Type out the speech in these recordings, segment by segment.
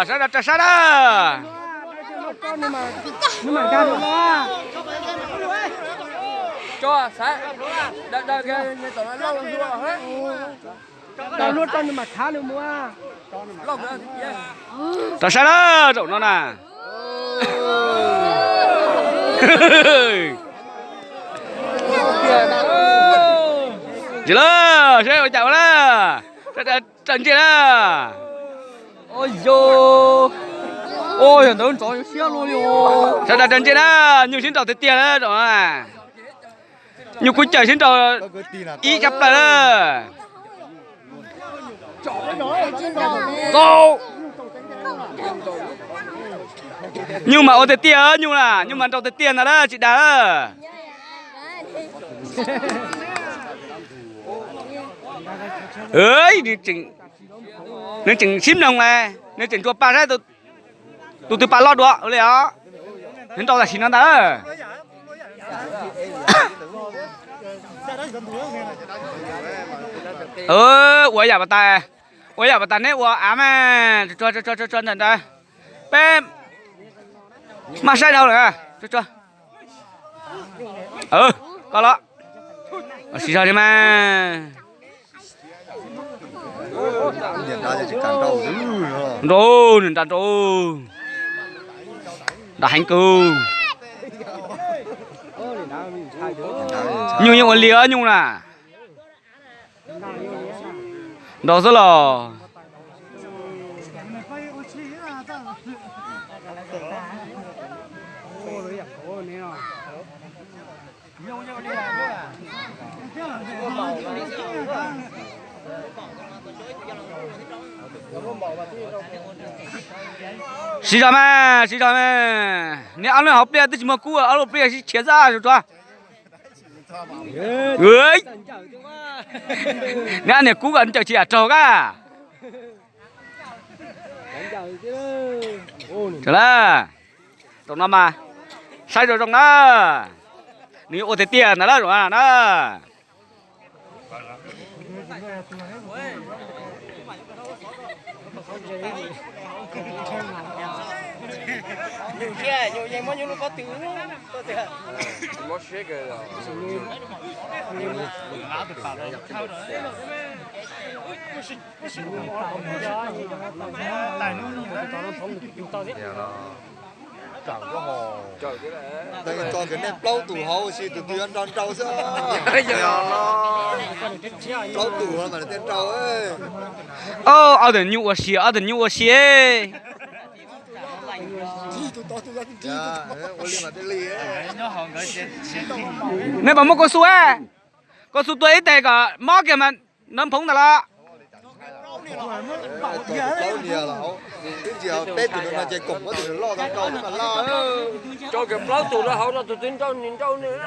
Sao đó. Nhưng mà ra được lo. Cho sai. Đây cái tao nói lâu rồi hết. Tao nuốt con nhưng mà khá được mua. Lâu rồi. Sao đó, rộng nó nè. Chị lơ, sẽ chào đó. Trần chị đó. Ôi dồi. Ôi nó chọn xe luôn đi. Sao trần chị đó, nhiều xin trò tiền đó rồi à. Nhiều cuối trời xin trò ý chấp lại đó. Go. Nhưng mà ô tiền nhưng mà trò tiền là đó chị đã. Ơi đi chỉnh nên chỉnh xím đồng này nên chỉnh chùa pa ra tụi pa lót đũa rồi đó nên tao là xin nó đó ủa giờ bà ta nè ủa mà cho nên ta bé mà sai đâu rồi cho có đó xí sao đi mà rồi nên ta rồi đã hành cừu nhiều nhiều lía nhiều nè đó rất là xí ra mà nếu ăn nó học bia tức mà cú ăn nó bia xí chết ra rồi cho ơi nếu ăn này cú ăn chờ chị à trâu cả chờ là trong năm mà sai rồi trong đó nếu ô thế tiền đó rồi à đó Nhiều xe, nhiều gì mà nhiều có tiếng. Mất xe kìa rồi. Đây cho cái này lâu tủ hậu thì tụi tôi ăn tròn trâu chứ. Lâu tủ mà là tên trâu ấy. ở đây nhiều xe nếu mà mua con số tuổi thì cả mót kìa mà nấm phúng là lo Cho cái lâu tụi nó hậu nó tụi tin trâu nhìn trâu nữa.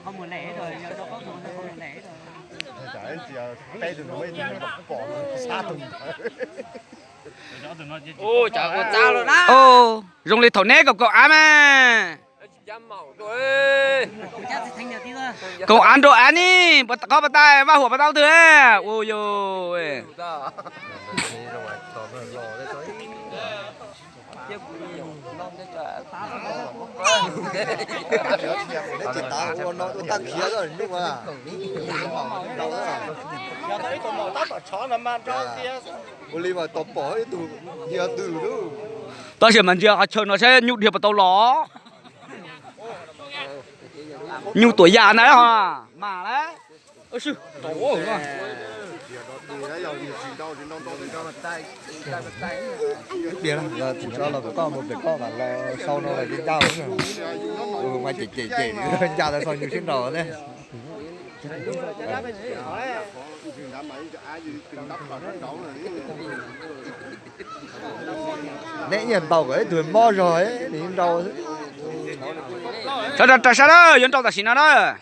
Không muốn lẻ rồi, đâu có muốn lẻ rồi. Ôi chả có cha rồi đó. dùng lịch thổ nét cậu ăn mà cậu ăn đồ ăn đi có bắt tay vào hộp bắt tao thừa ôi rồi tao chỉ mình chưa chơi nó sẽ nhục điệp vào tao ló nhục tuổi già này hả mà đấy ôi sư tổ mà biết là chỉ cho là có một việc con mà là sau nó là đi trâu mà chỉ cha là sau nhiều xin đồ đấy nãy nhìn tàu cái thuyền mo rồi ấy thì đâu sao đó dân tao ta xin nó đó